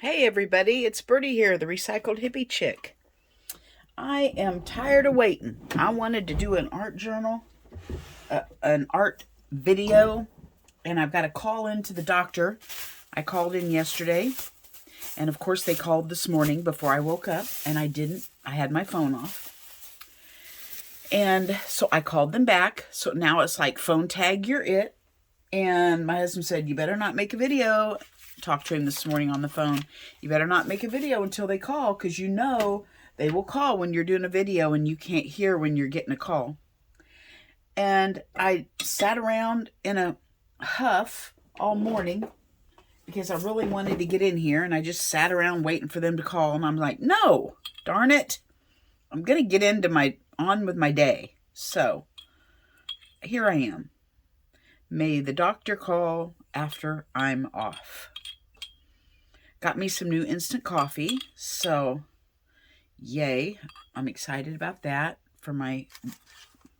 Hey everybody, it's Birdie here, the recycled hippie chick. I am tired of waiting. I wanted to do an art journal, an art video, and I've got to call into the doctor. I called in yesterday, and of course they called this morning before I woke up, and I didn't. I had my phone off. And so I called them back. So now it's like phone tag, you're it. And my husband said, you better not make a video. Talked to him this morning on the phone. You better not make a video until they call, because you know they will call when you're doing a video and you can't hear when you're getting a call. And I sat around in a huff all morning because I really wanted to get in here, and I just sat around waiting for them to call, and I'm like, no, darn it. I'm going to get on with my day. So here I am. May the doctor call after I'm off. Got me some new instant coffee, so yay. I'm excited about that for my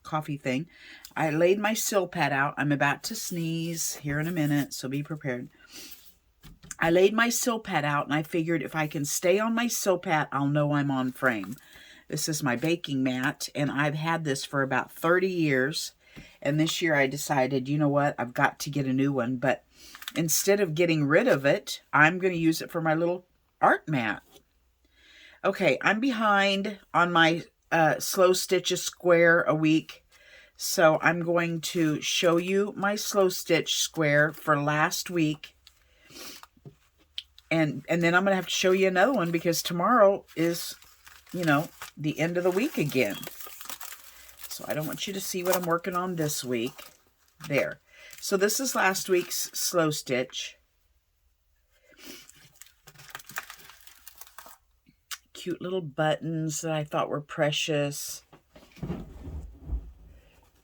coffee thing. I laid my Silpat out. I'm about to sneeze here in a minute, so be prepared. I laid my Silpat out, and I figured if I can stay on my Silpat, I'll know I'm on frame. This is my baking mat, and I've had this for about 30 years. And this year I decided, you know what, I've got to get a new one. But instead of getting rid of it, I'm going to use it for my little art mat. Okay, I'm behind on my slow stitch a square a week. So I'm going to show you my slow stitch square for last week. And then I'm going to have to show you another one because tomorrow is, the end of the week again. So I don't want you to see what I'm working on this week. There. So this is last week's slow stitch. Cute little buttons that I thought were precious.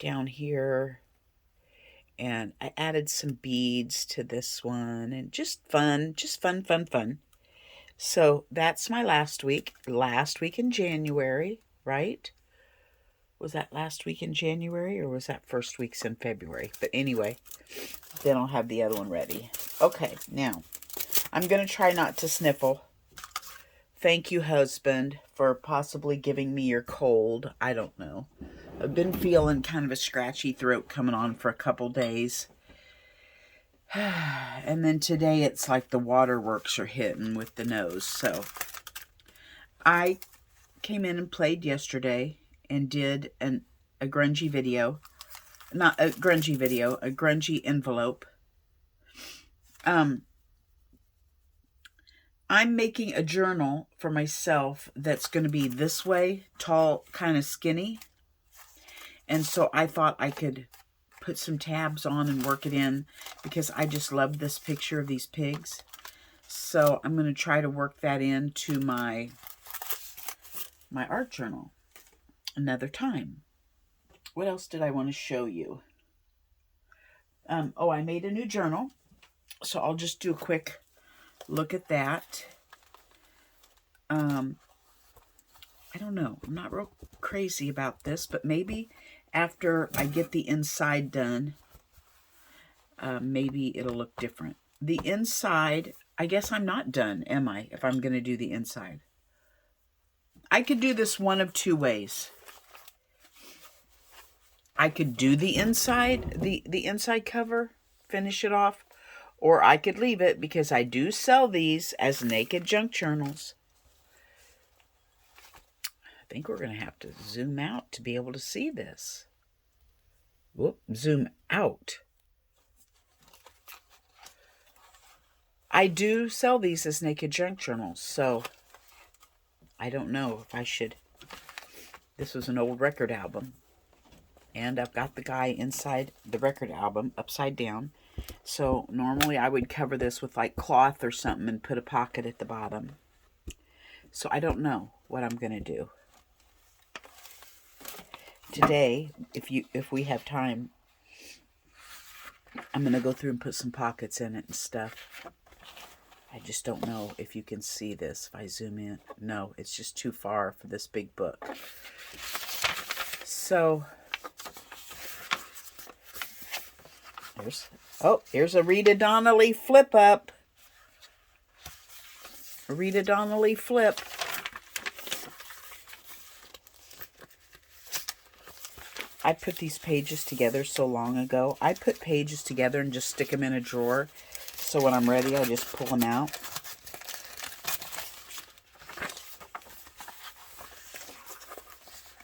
Down here. And I added some beads to this one. And just fun. Fun. So that's my last week. Last week in January, right? Was that last week in January or was that first week's in February? But anyway, then I'll have the other one ready. Okay, now I'm going to try not to sniffle. Thank you, husband, for possibly giving me your cold. I don't know. I've been feeling kind of a scratchy throat coming on for a couple days. And then today it's like the waterworks are hitting with the nose. So I came in and played yesterday and did a grungy video. Not a grungy video, a grungy envelope. I'm making a journal for myself that's going to be this way, tall, kind of skinny. And so I thought I could put some tabs on and work it in because I just love this picture of these pigs. So I'm going to try to work that into my art journal another time. What else did I want to show you? I made a new journal. So I'll just do a quick look at that. I don't know. I'm not real crazy about this, but maybe after I get the inside done, maybe it'll look different. The inside, I guess I'm not done, am I, if I'm going to do the inside? I could do this one of two ways. I could do the inside, the inside cover, finish it off, or I could leave it because I do sell these as naked junk journals. I think we're going to have to zoom out to be able to see this. Whoop, zoom out. I do sell these as naked junk journals, so I don't know if I should. This was an old record album. And I've got the guy inside the record album upside down. So normally I would cover this with like cloth or something and put a pocket at the bottom. So I don't know what I'm going to do. Today, if we have time, I'm going to go through and put some pockets in it and stuff. I just don't know if you can see this if I zoom in. No, it's just too far for this big book. So here's a Rita Donnelly flip up. Rita Donnelly flip. I put these pages together so long ago. I put pages together and just stick them in a drawer. So when I'm ready, I just pull them out.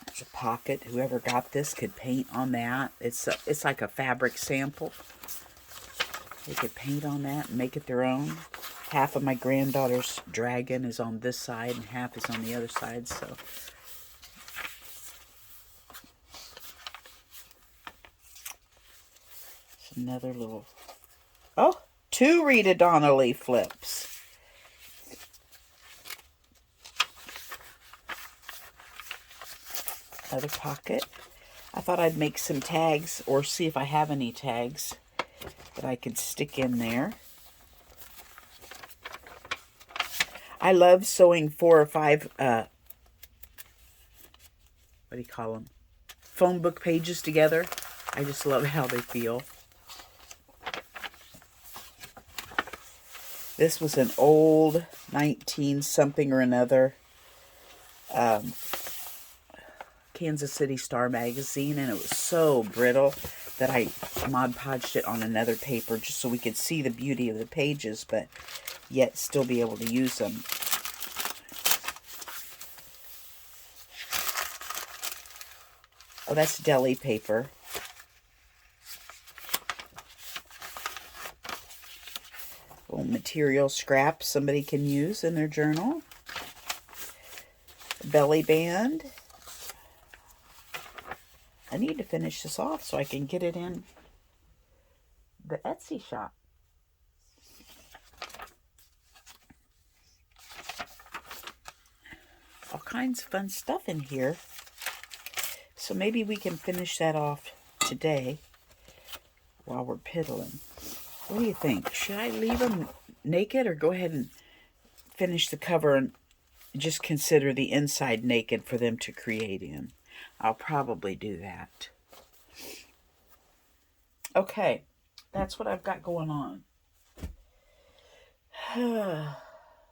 There's a pocket. Whoever got this could paint on that. It's like a fabric sample. They could paint on that and make it their own. Half of my granddaughter's dragon is on this side and half is on the other side. So it's another little... Oh, 2 Rita Donnelly flips. Another pocket. I thought I'd make some tags or see if I have any tags that I could stick in there. I love sewing 4 or 5, what do you call them? Phone book pages together. I just love how they feel. This was an old 19-something or another Kansas City Star magazine, and it was so brittle that I Mod Podged it on another paper just so we could see the beauty of the pages, but yet still be able to use them. Oh, that's deli paper. Little material scraps somebody can use in their journal. Belly band. I need to finish this off so I can get it in the Etsy shop. All kinds of fun stuff in here. So maybe we can finish that off today while we're piddling. What do you think? Should I leave them naked or go ahead and finish the cover and just consider the inside naked for them to create in? I'll probably do that. Okay, that's what I've got going on.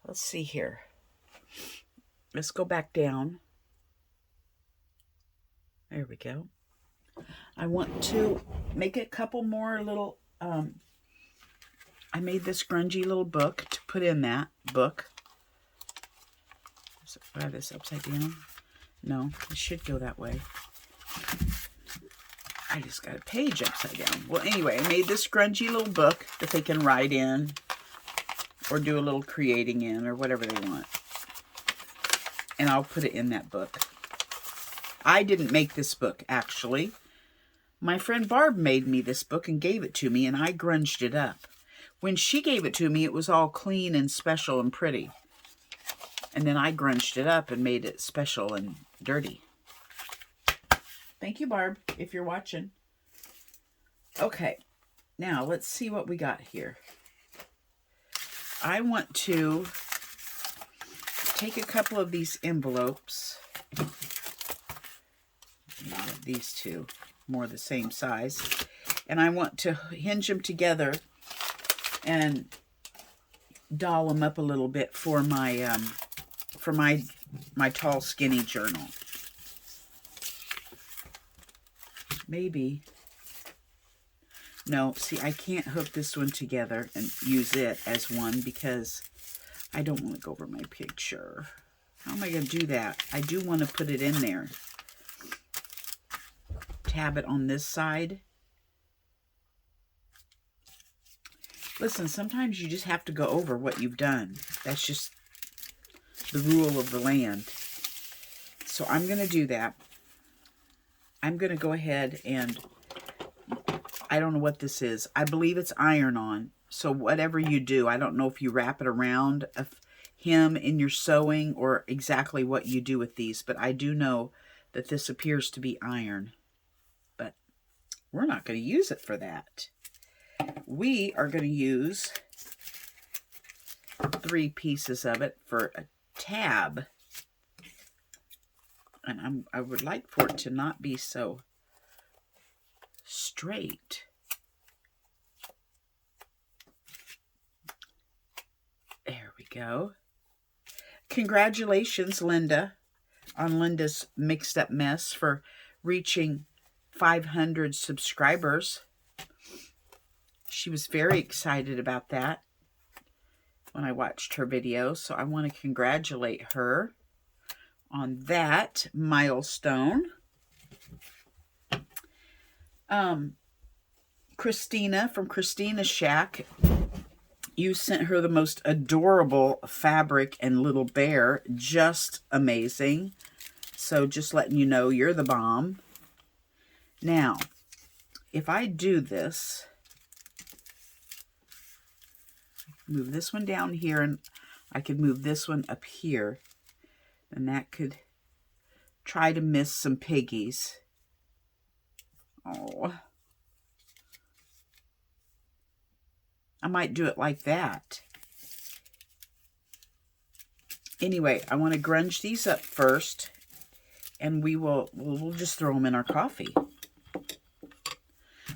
Let's see here. Let's go back down. There we go. I want to make a couple more little, I made this grungy little book to put in that book. So I have this upside down. No, it should go that way. I just got a page upside down. Well, anyway, I made this grungy little book that they can write in or do a little creating in or whatever they want. And I'll put it in that book. I didn't make this book, actually. My friend Barb made me this book and gave it to me, and I grunged it up. When she gave it to me, it was all clean and special and pretty. And then I grunged it up and made it special and dirty. Thank you, Barb, if you're watching. Okay, now let's see what we got here. I want to take a couple of these envelopes. These two, more the same size. And I want to hinge them together and doll them up a little bit for my my tall skinny journal. Maybe. No, see, I can't hook this one together and use it as one because I don't want to go over my picture. How am I going to do that? I do want to put it in there. Tab it on this side. Listen, sometimes you just have to go over what you've done. That's just the rule of the land. So I'm going to do that. I'm going to go ahead and, I don't know what this is. I believe it's iron-on. So whatever you do, I don't know if you wrap it around him in your sewing or exactly what you do with these. But I do know that this appears to be iron. But we're not going to use it for that. We are going to use 3 pieces of it for a tab. And I would like for it to not be so straight. There we go. congratulations, Linda, on Linda's Mixed Up Mess for reaching 500 subscribers. She was very excited about that when I watched her video, so I want to congratulate her on that milestone. Christina from Christina's Shack, you sent her the most adorable fabric and little bear. Just amazing. So just letting you know, you're the bomb. Now, if I do this, move this one down here, and I could move this one up here, and that could try to miss some piggies. Oh, I might do it like that. Anyway, I want to grunge these up first, and we'll just throw them in our coffee.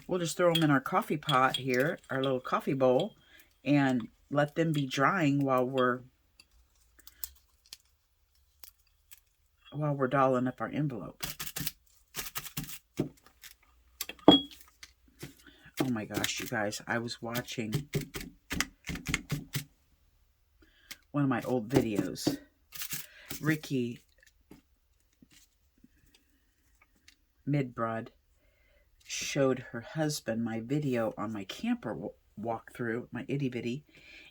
We'll just throw them in our coffee pot here, our little coffee bowl, and let them be drying while we're dolling up our envelope. Oh my gosh, you guys, I was watching one of my old videos. Ricky Midbrod showed her husband my video on my camper walkthrough, my itty bitty,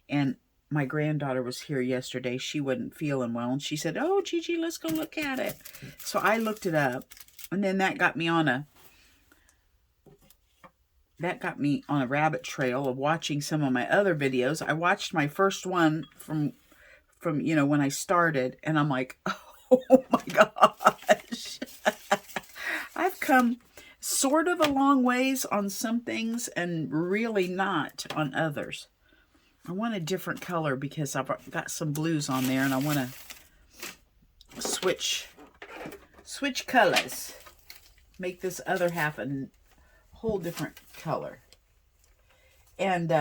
and my granddaughter was here yesterday. She wasn't feeling well, and she said, "Oh, Gigi, let's go look at it." So I looked it up, and then that got me on a rabbit trail of watching some of my other videos. I watched my first one from you know, when I started, and I'm like, oh my gosh. I've come sort of a long ways on some things and really not on others. I want a different color because I've got some blues on there, and I want to switch colors. Make this other half a whole different color. And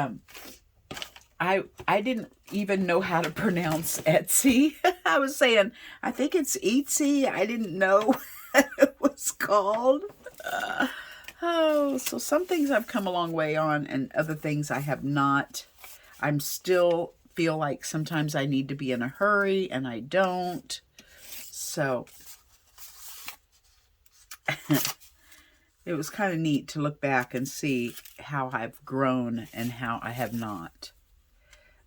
I didn't even know how to pronounce Etsy. I was saying, I think it's Etsy. I didn't know what it was called. So some things I've come a long way on, and other things I have not. I'm still feel like sometimes I need to be in a hurry, and I don't. So it was kind of neat to look back and see how I've grown and how I have not.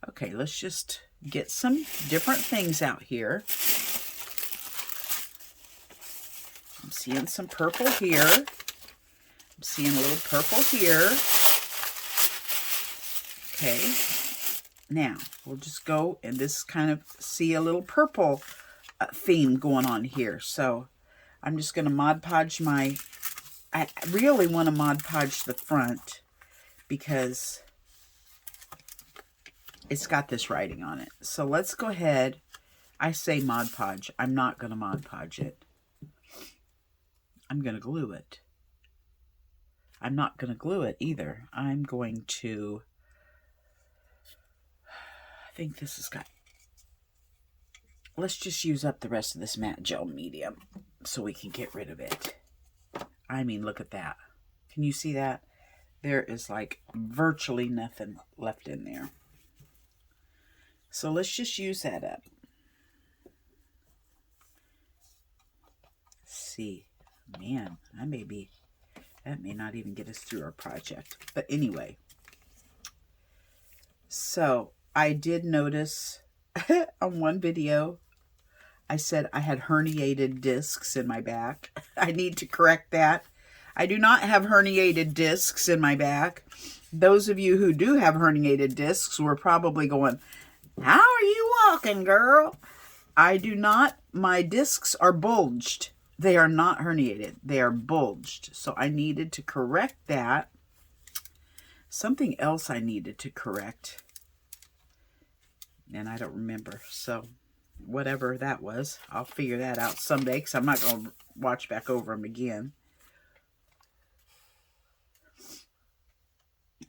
Okay, let's just get some different things out here. I'm seeing some purple here. I'm seeing a little purple here. Okay. Now, we'll just go and this kind of see a little purple theme going on here. So, I'm just going to Mod Podge my... I really want to Mod Podge the front because it's got this writing on it. So, let's go ahead. I say Mod Podge. I'm not going to Mod Podge it. I'm going to glue it. I'm not going to glue it either. I'm going to... I think this has got... Let's just use up the rest of this matte gel medium so we can get rid of it. I mean, look at that. Can you see that? There is like virtually nothing left in there. So let's just use that up. Let's see. Man, that may not even get us through our project. But anyway. So... I did notice on one video, I said I had herniated discs in my back. I need to correct that. I do not have herniated discs in my back. Those of you who do have herniated discs were probably going, "How are you walking, girl?" I do not. My discs are bulged. They are not herniated. They are bulged. So I needed to correct that. Something else I needed to correct. And I don't remember. So, whatever that was, I'll figure that out someday because I'm not going to watch back over them again.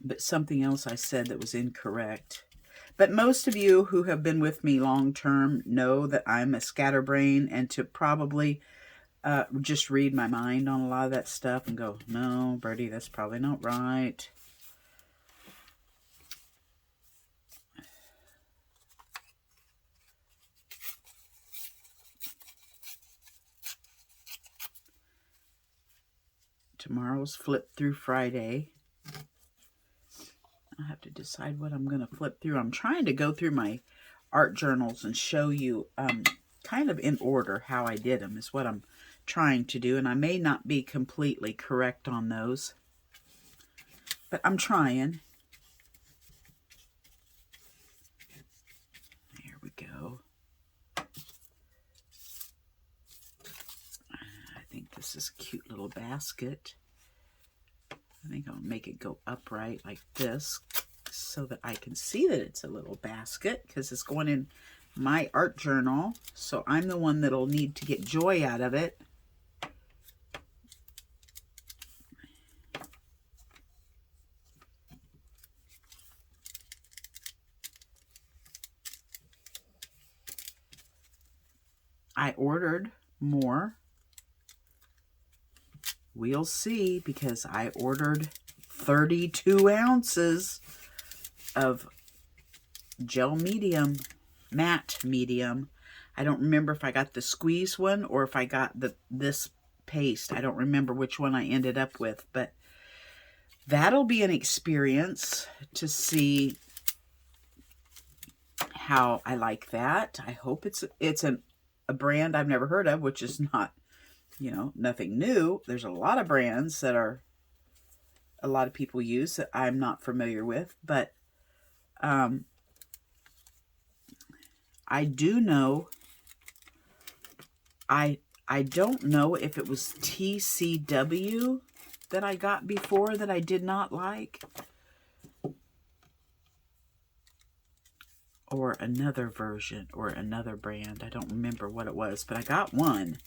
But something else I said that was incorrect. But most of you who have been with me long term know that I'm a scatterbrain, and to probably just read my mind on a lot of that stuff and go, no, Birdie, that's probably not right. Tomorrow's flip through Friday. I have to decide what I'm going to flip through. I'm trying to go through my art journals and show you kind of in order how I did them is what I'm trying to do. And I may not be completely correct on those, but I'm trying. There we go. I think this is a cute little basket. I think I'll make it go upright like this so that I can see that it's a little basket, because it's going in my art journal. So I'm the one that'll need to get joy out of it. I ordered more. We'll see, because I ordered 32 ounces of gel medium, matte medium. I don't remember if I got the squeeze one or if I got this paste. I don't remember which one I ended up with, but that'll be an experience to see how I like that. I hope it's a brand I've never heard of, which is not, you know, nothing new. There's a lot of brands that a lot of people use that I'm not familiar with, but I do know, I don't know if it was TCW that I got before that I did not like, or another version or another brand. I don't remember what it was, but I got one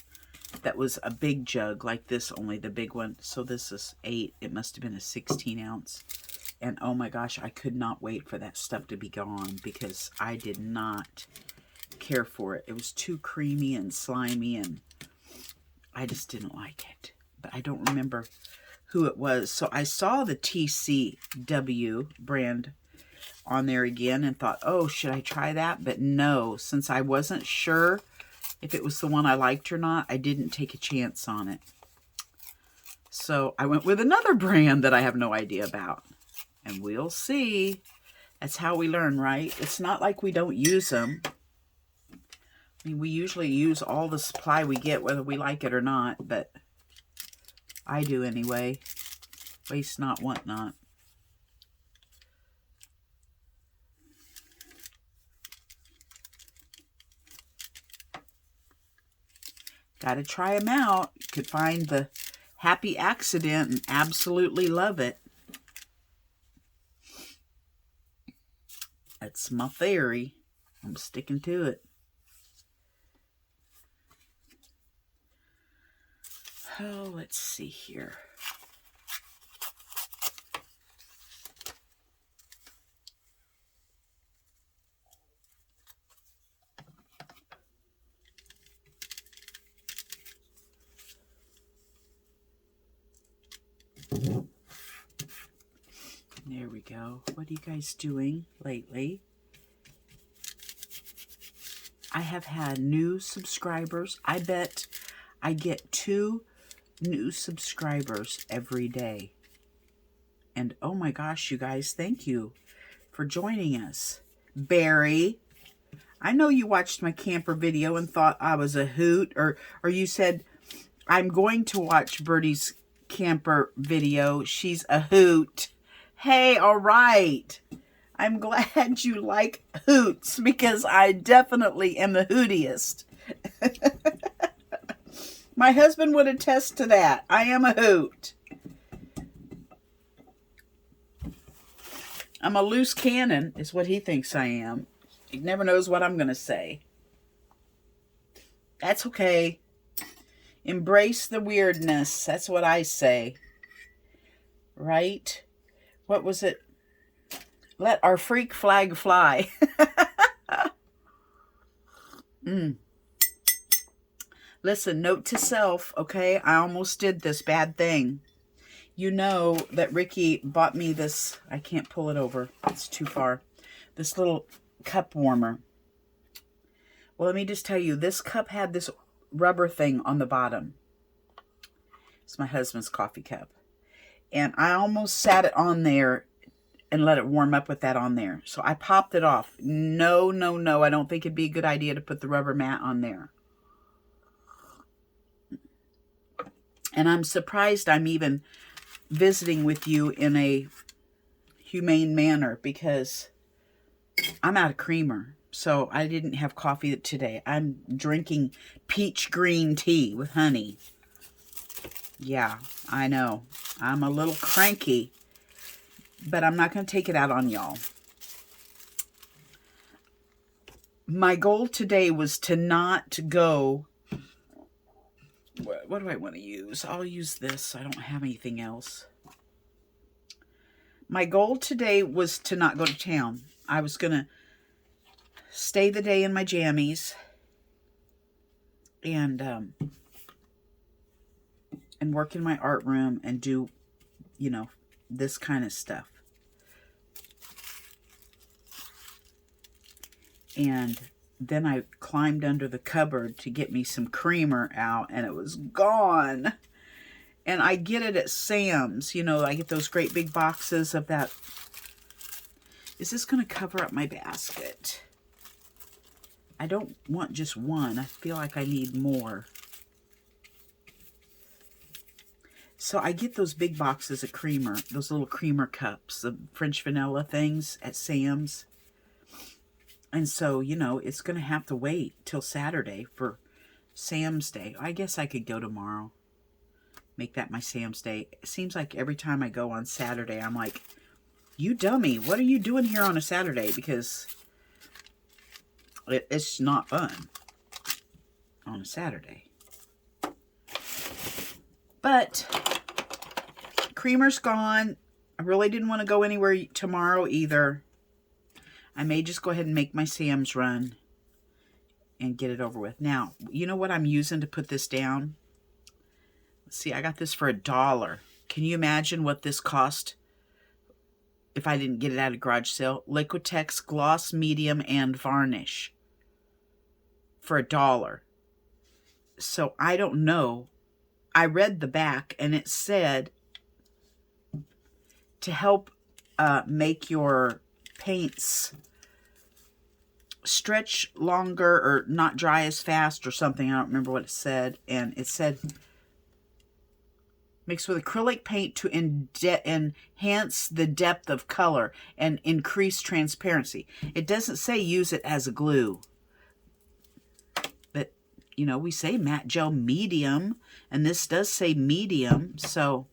that was a big jug like this, only the big one. So this is 8. It must have been a 16 ounce. And oh my gosh, I could not wait for that stuff to be gone, because I did not care for it. It was too creamy and slimy, and I just didn't like it. But I don't remember who it was. So I saw the TCW brand on there again and thought, oh, should I try that? But no, since I wasn't sure if it was the one I liked or not, I didn't take a chance on it. So I went with another brand that I have no idea about. And we'll see. That's how we learn, right? It's not like we don't use them. I mean, we usually use all the supply we get, whether we like it or not. But I do anyway. Waste not, want not. Got to try them out. You could find the happy accident and absolutely love it. That's my theory. I'm sticking to it. Oh, let's see here. There we go. What are you guys doing lately? I have had new subscribers. I bet I get 2 new subscribers every day. And oh my gosh, you guys, thank you for joining us. Barry, I know you watched my camper video and thought I was a hoot, or you said, I'm going to watch Birdie's camper video. She's a hoot. Hey, all right. I'm glad you like hoots, because I definitely am the hootiest. My husband would attest to that. I am a hoot. I'm a loose cannon, is what he thinks I am. He never knows what I'm going to say. That's okay. Embrace the weirdness. That's what I say. Right? What was it? Let our freak flag fly. Listen, note to self, okay? I almost did this bad thing. You know that Ricky bought me this, I can't pull it over, it's too far, this little cup warmer. Well, let me just tell you, this cup had this rubber thing on the bottom. It's my husband's coffee cup. And I almost sat it on there and let it warm up with that on there. So I popped it off. No, no, no, I don't think it'd be a good idea to put the rubber mat on there. And I'm surprised I'm even visiting with you in a humane manner because I'm out of creamer. So I didn't have coffee today. I'm drinking peach green tea with honey. Yeah, I know. I'm a little cranky, but I'm not going to take it out on y'all. My goal today was to not go... What do I want to use? I'll use this. I don't have anything else. My goal today was to not go to town. I was going to stay the day in my jammies and work in my art room and do, you know, this kind of stuff. And then I climbed under the cupboard to get me some creamer out, and it was gone. And I get it at Sam's. You know, I get those great big boxes of that. Is this going to cover up my basket? I don't want just one. I feel like I need more. So I get those big boxes of creamer, those little creamer cups, the French vanilla things at Sam's. And so, you know, it's going to have to wait till Saturday for Sam's Day. I guess I could go tomorrow. Make that my Sam's Day. It seems like every time I go on Saturday, I'm like, you dummy, what are you doing here on a Saturday? Because it's not fun on a Saturday. But creamer's gone. I really didn't want to go anywhere tomorrow either. I may just go ahead and make my Sam's run and get it over with. Now, you know what I'm using to put this down? Let's see, I got this for $1. Can you imagine what this cost if I didn't get it at a garage sale? Liquitex Gloss Medium and Varnish for $1. So I don't know. I read the back and it said to help make your paints stretch longer or not dry as fast or something. I don't remember what it said. And it said mix with acrylic paint to enhance the depth of color and increase transparency. It doesn't say use it as a glue. But, you know, we say matte gel medium, and this does say medium. So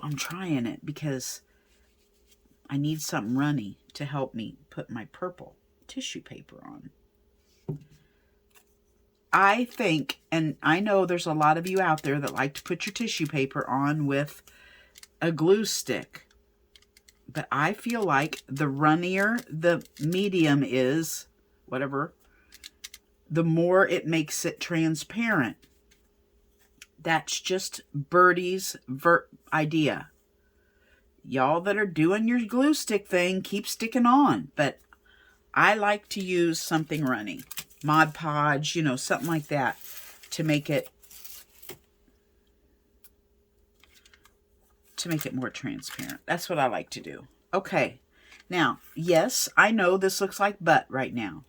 I'm trying it because I need something runny to help me put my purple tissue paper on. I think, and I know there's a lot of you out there that like to put your tissue paper on with a glue stick. But I feel like the runnier the medium is, whatever, the more it makes it transparent. That's just Birdie's idea. Y'all that are doing your glue stick thing, keep sticking on. But I like to use something runny. Mod Podge, you know, something like that to make it more transparent. That's what I like to do. Okay. Now, yes, I know this looks like butt right now.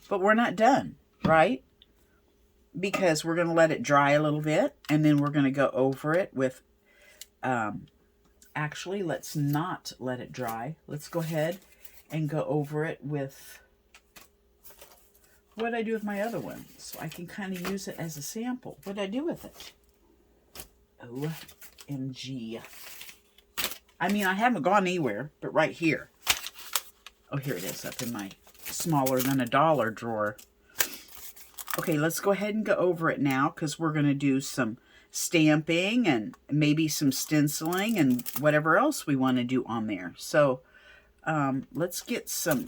But we're not done, right? Because we're going to let it dry a little bit. And then we're going to go over it with... actually, let's not let it dry. Let's go ahead and go over it with... what did I do with my other one? So I can kind of use it as a sample. What did I do with it? OMG. I mean, I haven't gone anywhere, but right here. Oh, here it is, up in my smaller than $1 drawer. Okay, let's go ahead and go over it now, because we're going to do some stamping and maybe some stenciling and whatever else we want to do on there. So, let's get some,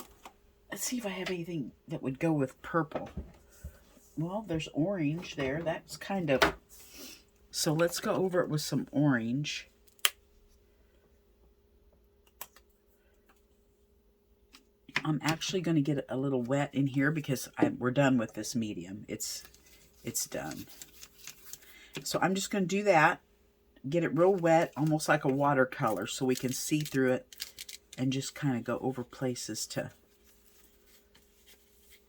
let's see if I have anything that would go with purple. Well, there's orange there. That's kind of, so let's go over it with some orange. I'm actually going to get a little wet in here because we're done with this medium. It's done. So I'm just going to do that. Get it real wet, almost like a watercolor, so we can see through it and just kind of go over places to,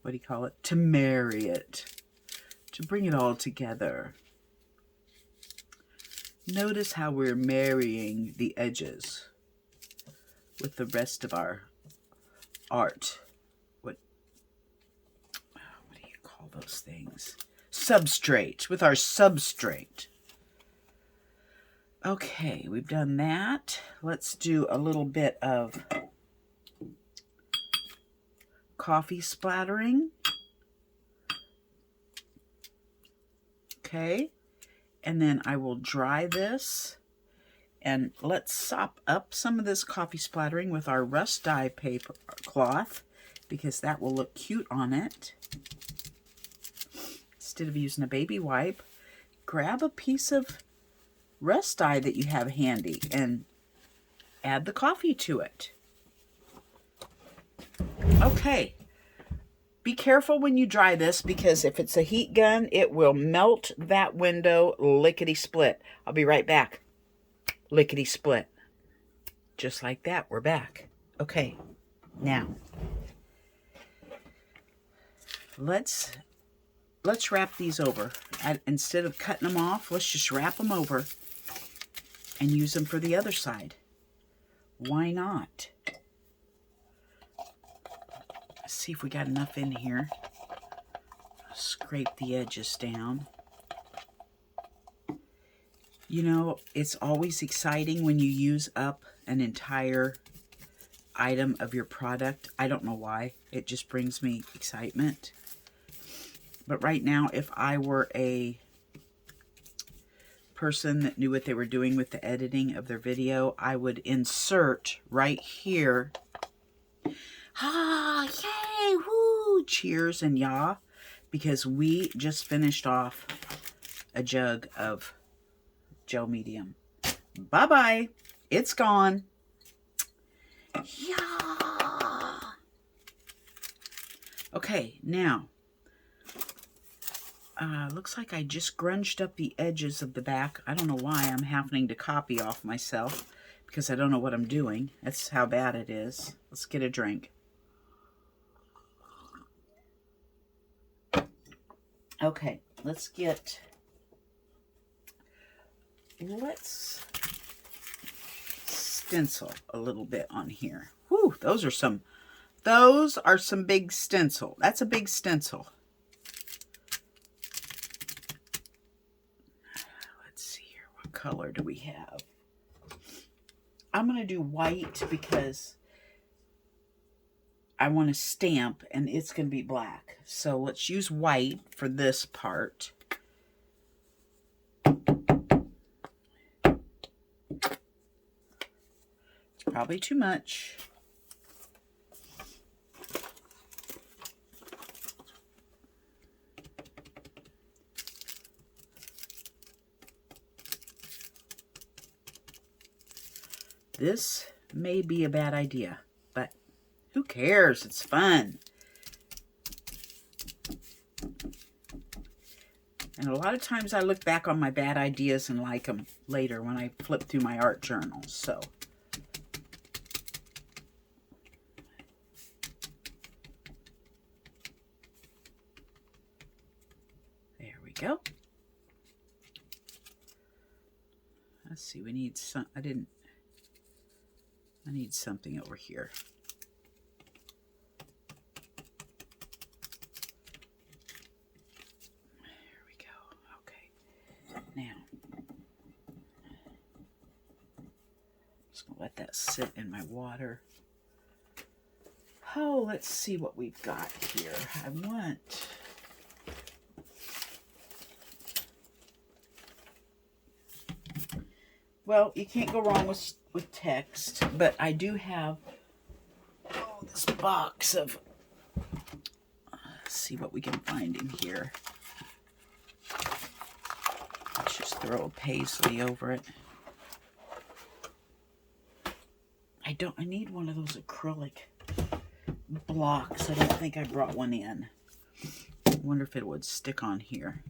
what do you call it? To marry it. To bring it all together. Notice how we're marrying the edges with the rest of our art. What do you call those things? Substrate. With our substrate. Okay, we've done that. Let's do a little bit of coffee splattering. Okay, and then I will dry this. And let's sop up some of this coffee splattering with our rust dye paper cloth, because that will look cute on it. Instead of using a baby wipe, grab a piece of rust dye that you have handy and add the coffee to it. Okay. Be careful when you dry this, because if it's a heat gun, it will melt that window lickety-split. I'll be right back. Lickety-split. Just like that, we're back. Okay, now let's wrap these over. Instead of cutting them off, let's just wrap them over and use them for the other side. Why not? Let's see if we got enough in here. Scrape the edges down. You know, it's always exciting when you use up an entire item of your product. I don't know why. It just brings me excitement. But right now, if I were a person that knew what they were doing with the editing of their video, I would insert right here. Ah, yay, woo, cheers and yah, because we just finished off a jug of gel medium. Bye-bye. It's gone. Yeah. Okay, now, looks like I just grunged up the edges of the back. I don't know why I'm having to copy off myself, because I don't know what I'm doing. That's how bad it is. Let's get a drink. Okay, let's stencil a little bit on here. Whew, those are some big stencil. That's a big stencil. Let's see here, what color do we have? I'm going to do white because I want to stamp and it's going to be black. So let's use white for this part. It's probably too much. This may be a bad idea, but who cares? It's fun. And a lot of times I look back on my bad ideas and like them later when I flip through my art journals. So there we go. Let's see, we need some, I need something over here. There we go. Okay. Now, just gonna let that sit in my water. Oh, let's see what we've got here. I want... Well, you can't go wrong with text, but I do have this box of, let's see what we can find in here. Let's just throw a paisley over it. I need one of those acrylic blocks. I don't think I brought one in. I wonder if it would stick on here.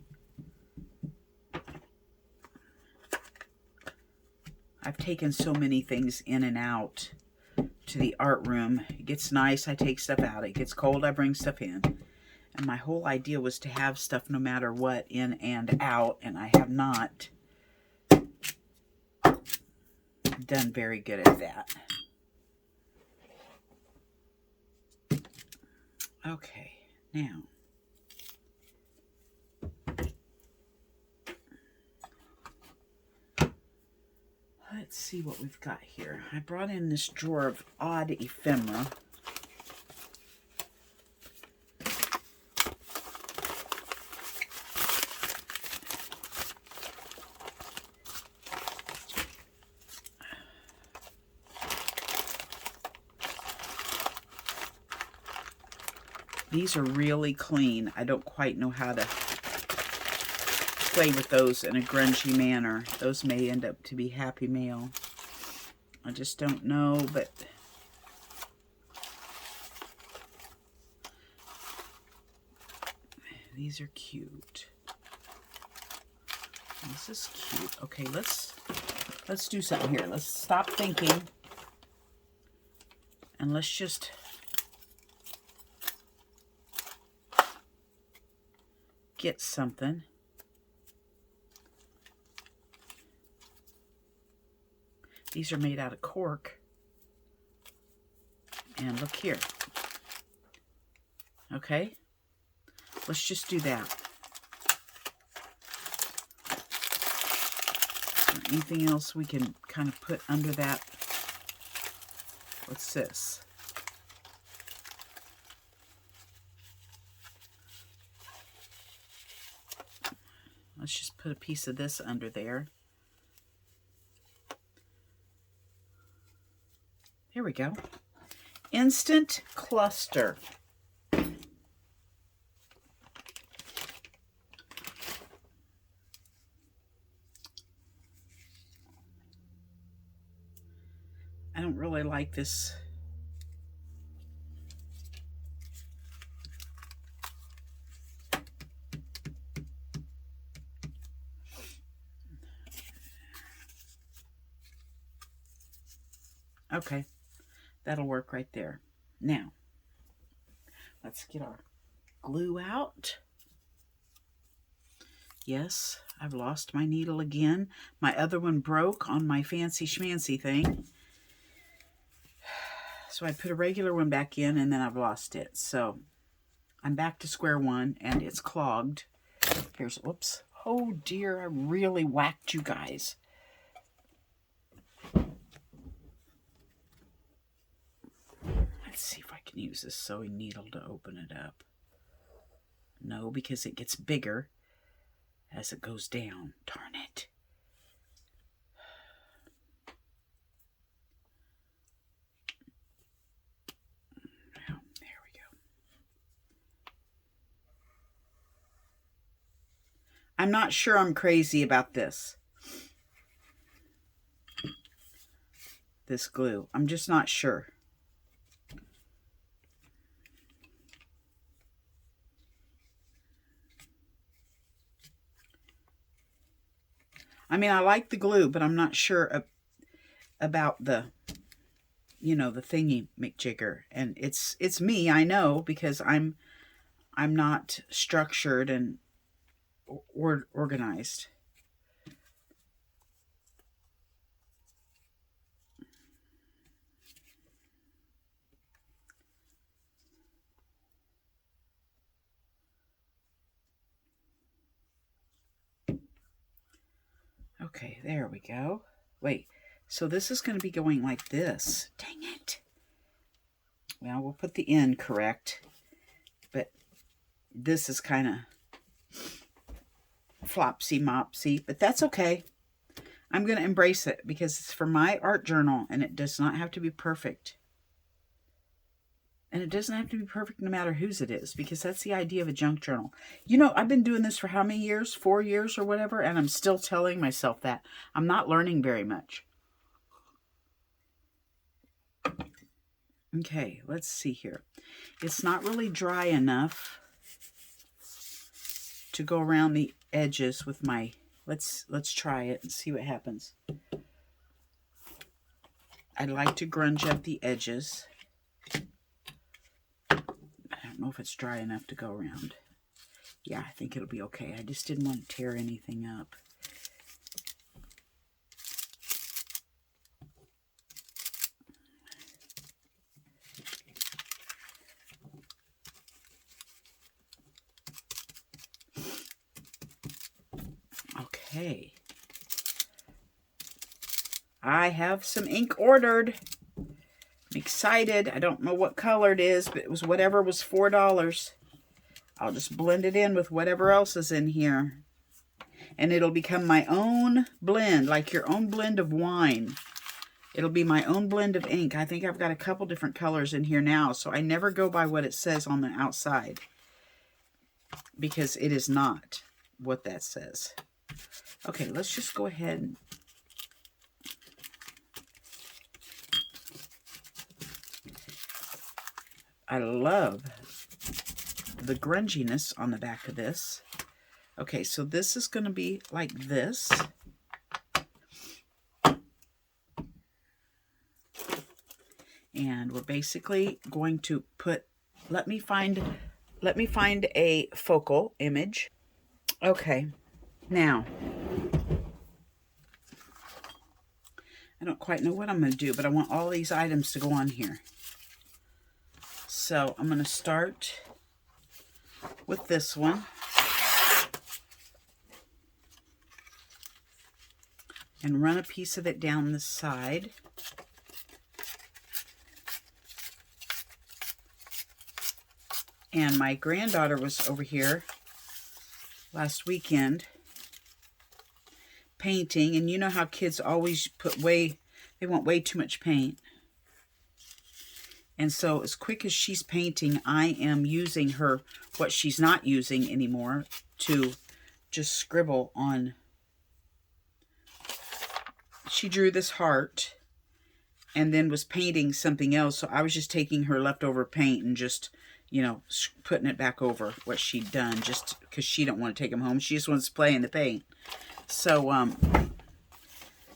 I've taken so many things in and out to the art room. It gets nice, I take stuff out. It gets cold, I bring stuff in. And my whole idea was to have stuff no matter what in and out, and I have not done very good at that. Okay, now let's see what we've got here. I brought in this drawer of odd ephemera. These are really clean. I don't quite know how to play with those in a grungy manner. Those may end up to be Happy Mail. I just don't know, but these are cute. This is cute. Okay, let's do something here. Let's stop thinking and let's just get something. These are made out of cork. And look here. Okay? Let's just do that. Is there anything else we can kind of put under that? What's this? Let's just put a piece of this under there. Here we go. Instant cluster. I don't really like this. Okay, that'll work right there. Now, let's get our glue out. Yes, I've lost my needle again. My other one broke on my fancy schmancy thing. So I put a regular one back in and then I've lost it. So I'm back to square one and it's clogged. Here's, whoops. Oh dear, I really whacked you guys. Let's see if I can use this sewing needle to open it up. No, because it gets bigger as it goes down. Darn it. Well, there we go. I'm not sure I'm crazy about this. This glue. I'm just not sure. I mean, I like the glue, but I'm not sure about the, you know, the thingy McJigger. And it's me, I know, because I'm not structured and organized. Okay, there we go. Wait, so this is going to be going like this. Dang it. Well, we'll put the end correct, but this is kind of flopsy-mopsy, but that's okay. I'm going to embrace it because it's for my art journal and it does not have to be perfect. And it doesn't have to be perfect no matter whose it is, because that's the idea of a junk journal. You know, I've been doing this for how many years? 4 years or whatever, and I'm still telling myself that. I'm not learning very much. Okay, let's see here. It's not really dry enough to go around the edges with my... Let's try it and see what happens. I'd like to grunge up the edges. I don't know if it's dry enough to go around. Yeah, I think it'll be okay. I just didn't want to tear anything up. Okay. I have some ink ordered. I'm excited. I don't know what color it is, but it was whatever was $4. I'll just blend it in with whatever else is in here. And it'll become my own blend, like your own blend of wine. It'll be my own blend of ink. I think I've got a couple different colors in here now, so I never go by what it says on the outside, because it is not what that says. Okay, let's just go ahead and... I love the grunginess on the back of this. Okay, so this is going to be like this. And we're basically going to put... Let me find a focal image. Okay, now... I don't quite know what I'm going to do, but I want all these items to go on here. So I'm going to start with this one. And run a piece of it down the side. And my granddaughter was over here last weekend painting, and you know how kids always they want way too much paint. And so as quick as she's painting, I am using what she's not using anymore to just scribble on. She drew this heart and then was painting something else, so I was just taking her leftover paint and just, you know, putting it back over what she'd done, just because she don't want to take them home. She just wants to play in the paint. So,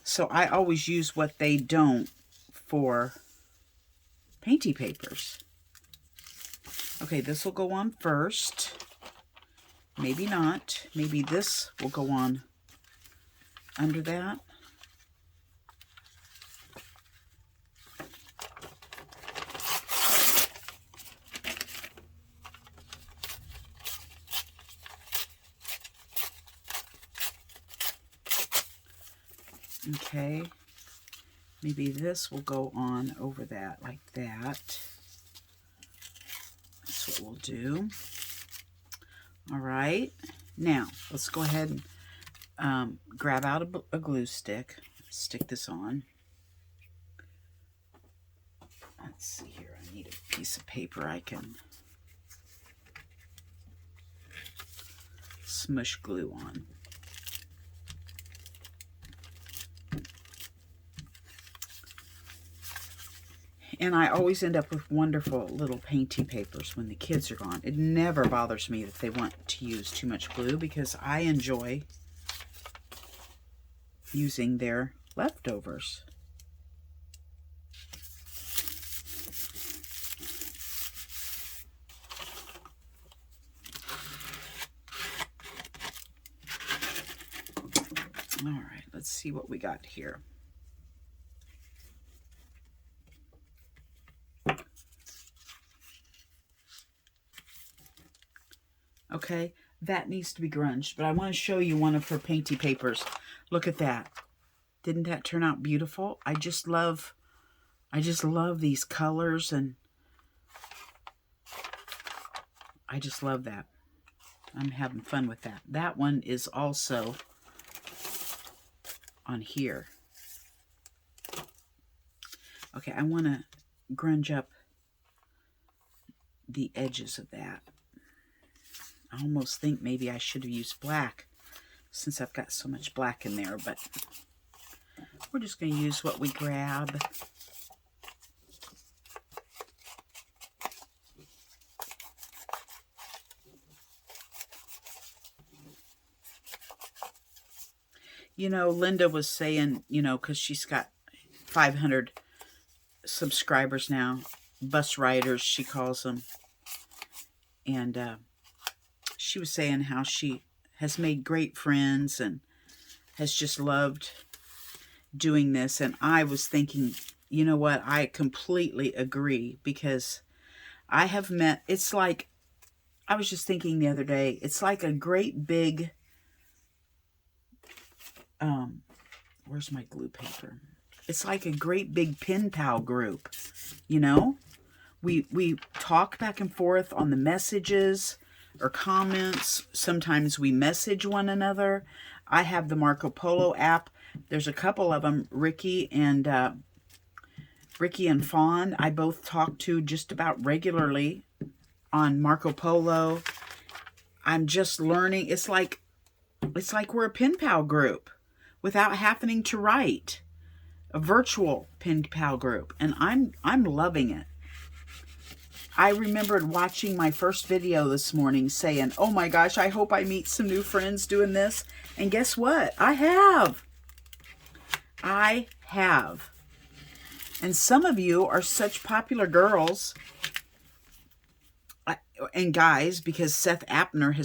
so I always use what they don't for painty papers. Okay, this will go on first. Maybe not. Maybe this will go on under that. Okay, maybe this will go on over that, like that. That's what we'll do. All right, now let's go ahead and grab out a glue stick. Stick this on. Let's see here, I need a piece of paper I can smush glue on. And I always end up with wonderful little painty papers when the kids are gone. It never bothers me that they want to use too much glue, because I enjoy using their leftovers. All right, let's see what we got here. Okay, that needs to be grunged, but I want to show you one of her painty papers. Look at that. Didn't that turn out beautiful? I just love these colors, and I just love that. I'm having fun with that. That one is also on here. Okay, I want to grunge up the edges of that. I almost think maybe I should have used black since I've got so much black in there, but we're just going to use what we grab. You know, Linda was saying, you know, because she's got 500 subscribers now, bus riders, she calls them. And she was saying how she has made great friends and has just loved doing this. And I was thinking, you know what, I completely agree, because I have met, it's like, I was just thinking the other day, it's like a great big, where's my glue paper? It's like a great big pen pal group, you know? We talk back and forth on the messages or comments. Sometimes we message one another. I have the Marco Polo app. There's a couple of them, Ricky and Fawn, I both talk to just about regularly on Marco Polo. I'm just learning. It's like we're a pen pal group without having to write. A virtual pen pal group, and I'm loving it. I remembered watching my first video this morning saying, oh my gosh, I hope I meet some new friends doing this. And guess what? I have. And some of you are such popular girls and guys, because Seth Appner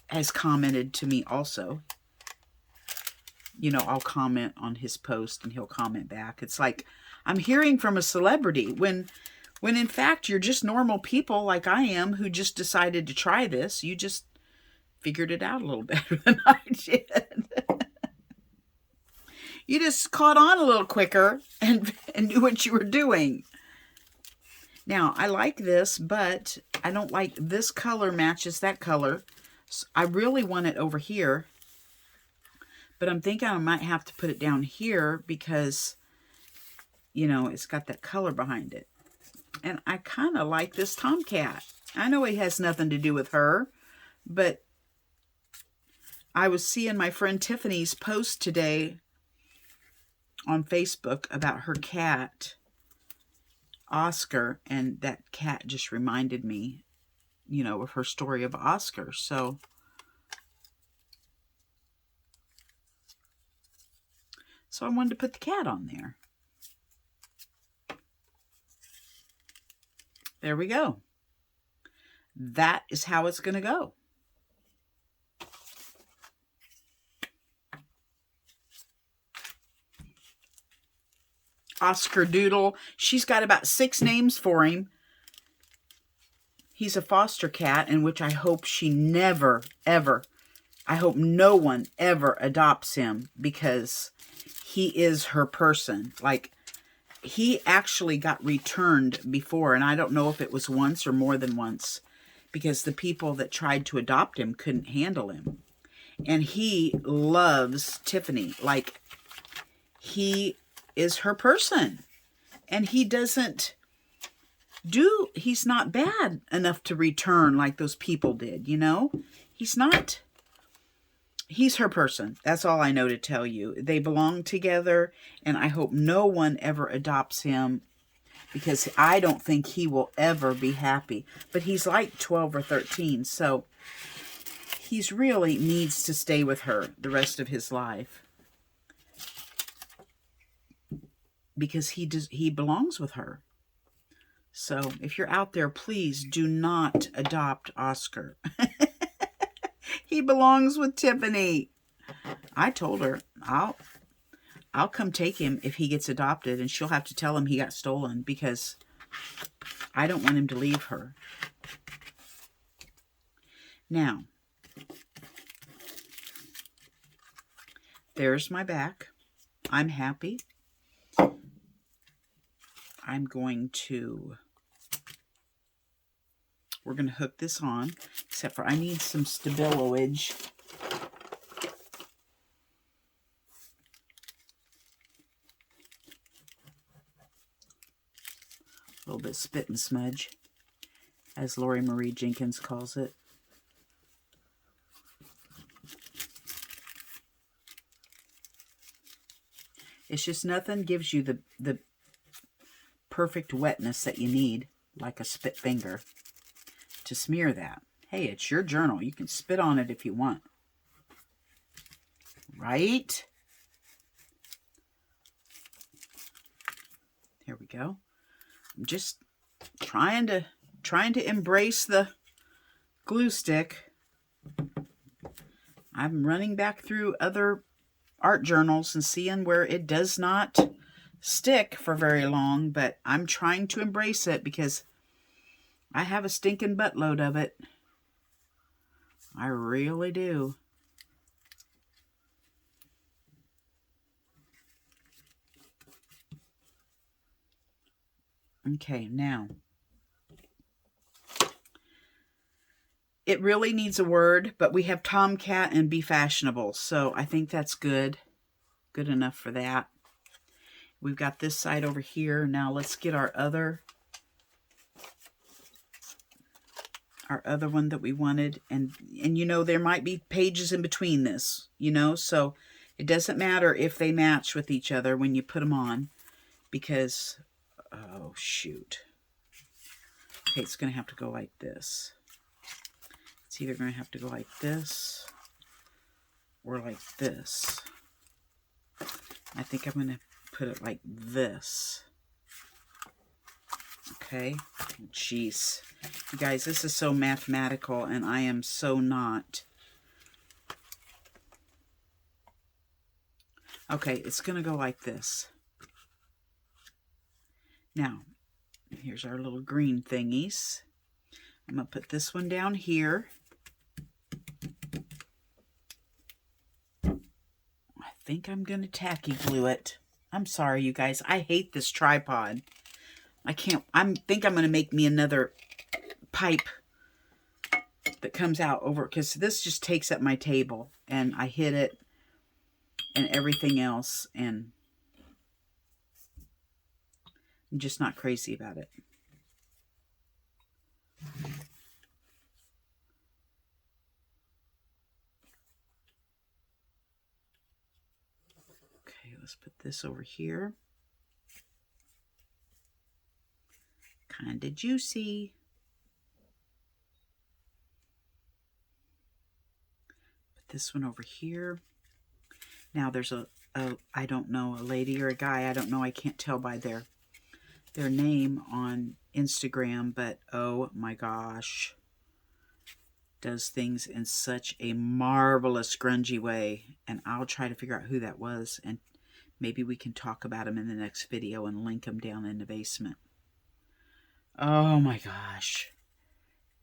has commented to me also. You know, I'll comment on his post and he'll comment back. It's like I'm hearing from a celebrity when in fact you're just normal people like I am who just decided to try this. You just figured it out a little better than I did. You just caught on a little quicker and knew what you were doing. Now, I like this, but I don't like this color matches that color. So I really want it over here. But I'm thinking I might have to put it down here because, you know, it's got that color behind it. And I kind of like this tomcat. I know it has nothing to do with her, but I was seeing my friend Tiffany's post today on Facebook about her cat, Oscar, and that cat just reminded me, you know, of her story of Oscar. So I wanted to put the cat on there. There we go. That is how it's going to go. Oscar Doodle. She's got about 6 names for him. He's a foster cat, in which I hope she never, ever, I hope no one ever adopts him, because he is her person. Like, he actually got returned before, and I don't know if it was once or more than once, because the people that tried to adopt him couldn't handle him. And he loves Tiffany. Like, he is her person. And he doesn't do, he's not bad enough to return like those people did, you know? He's not. He's her person. That's all I know to tell you. They belong together, and I hope no one ever adopts him, because I don't think he will ever be happy. But he's like 12 or 13, so he's really needs to stay with her the rest of his life, because he belongs with her. So if you're out there, please do not adopt Oscar. He belongs with Tiffany. I told her I'll come take him if he gets adopted, and she'll have to tell him he got stolen, because I don't want him to leave her. Now, there's my back. I'm happy. We're going to hook this on, except for I need some Stabilo-age. A little bit spit and smudge. as Lori Marie Jenkins calls it. It's just nothing gives you the perfect wetness that you need, like a spit finger, to smear that. Hey, it's your journal. You can spit on it if you want. Right? Here we go. I'm just trying to embrace the glue stick. I'm running back through other art journals and seeing where it does not stick for very long, but I'm trying to embrace it because I have a stinking buttload of it. I really do. Okay, now it really needs a word, but we have Tomcat and Be Fashionable, so I think that's good. Good enough for that. We've got this side over here. Now let's get our other one that we wanted. And you know, there might be pages in between this, you know, so it doesn't matter if they match with each other when you put them on, because, oh, shoot. Okay, it's going to have to go like this. It's either going to have to go like this or like this. I think I'm going to put it like this. Okay. Jeez. You guys, this is so mathematical, and I am so not. Okay, it's going to go like this. Now, here's our little green thingies. I'm going to put this one down here. I think I'm going to tacky glue it. I'm sorry, you guys. I hate this tripod. I think I'm going to make me another pipe that comes out over, because this just takes up my table, and I hit it and everything else, and I'm just not crazy about it. Okay, let's put this over here. Kinda juicy. Put this one over here. Now there's I don't know, a lady or a guy, I don't know, I can't tell by their name on Instagram, but oh my gosh, does things in such a marvelous grungy way, and I'll try to figure out who that was, and maybe we can talk about him in the next video and link him down in the basement. Oh my gosh,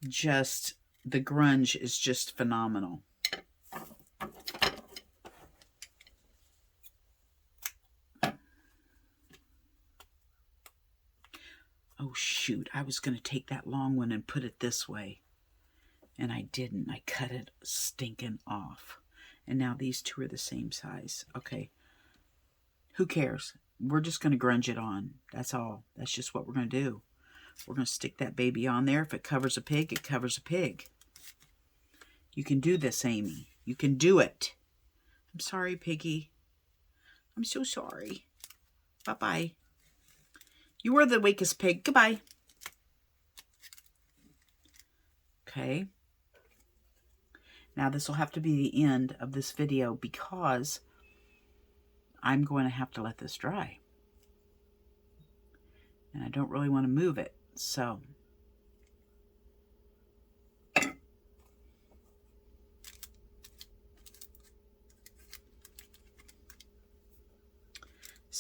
just the grunge is just phenomenal. Oh shoot, I was going to take that long one and put it this way, and I didn't. I cut it stinking off. And now these two are the same size. Okay, who cares? We're just going to grunge it on. That's all. That's just what we're going to do. We're going to stick that baby on there. If it covers a pig, it covers a pig. You can do this, Amy. You can do it. I'm sorry, Piggy. I'm so sorry. Bye-bye. You were the weakest pig. Goodbye. Okay. Now this will have to be the end of this video because I'm going to have to let this dry. And I don't really want to move it. So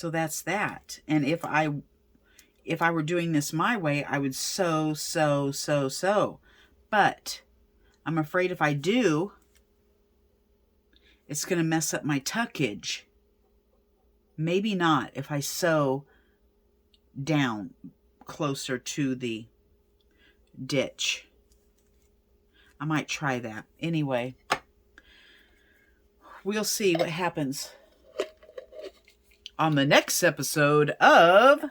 that's that. And if I were doing this my way, I would sew. But I'm afraid if I do, it's going to mess up my tuckage. Maybe not if I sew down closer to the ditch. I might try that. Anyway, we'll see what happens on the next episode of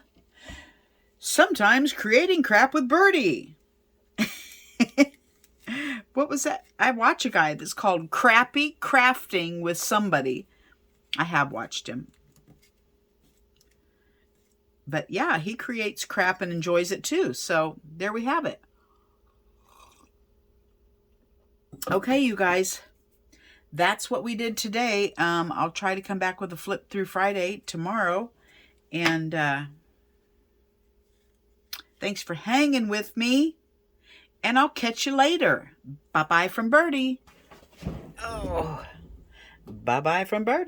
Sometimes Creating Crap with Birdie. what was that? I watch a guy that's called Crappy Crafting with Somebody. I have watched him. But yeah, he creates crap and enjoys it too. So there we have it. Okay, you guys. That's what we did today. I'll try to come back with a flip through Friday tomorrow. And thanks for hanging with me. And I'll catch you later. Bye-bye from Birdie. Oh, bye-bye from Birdie.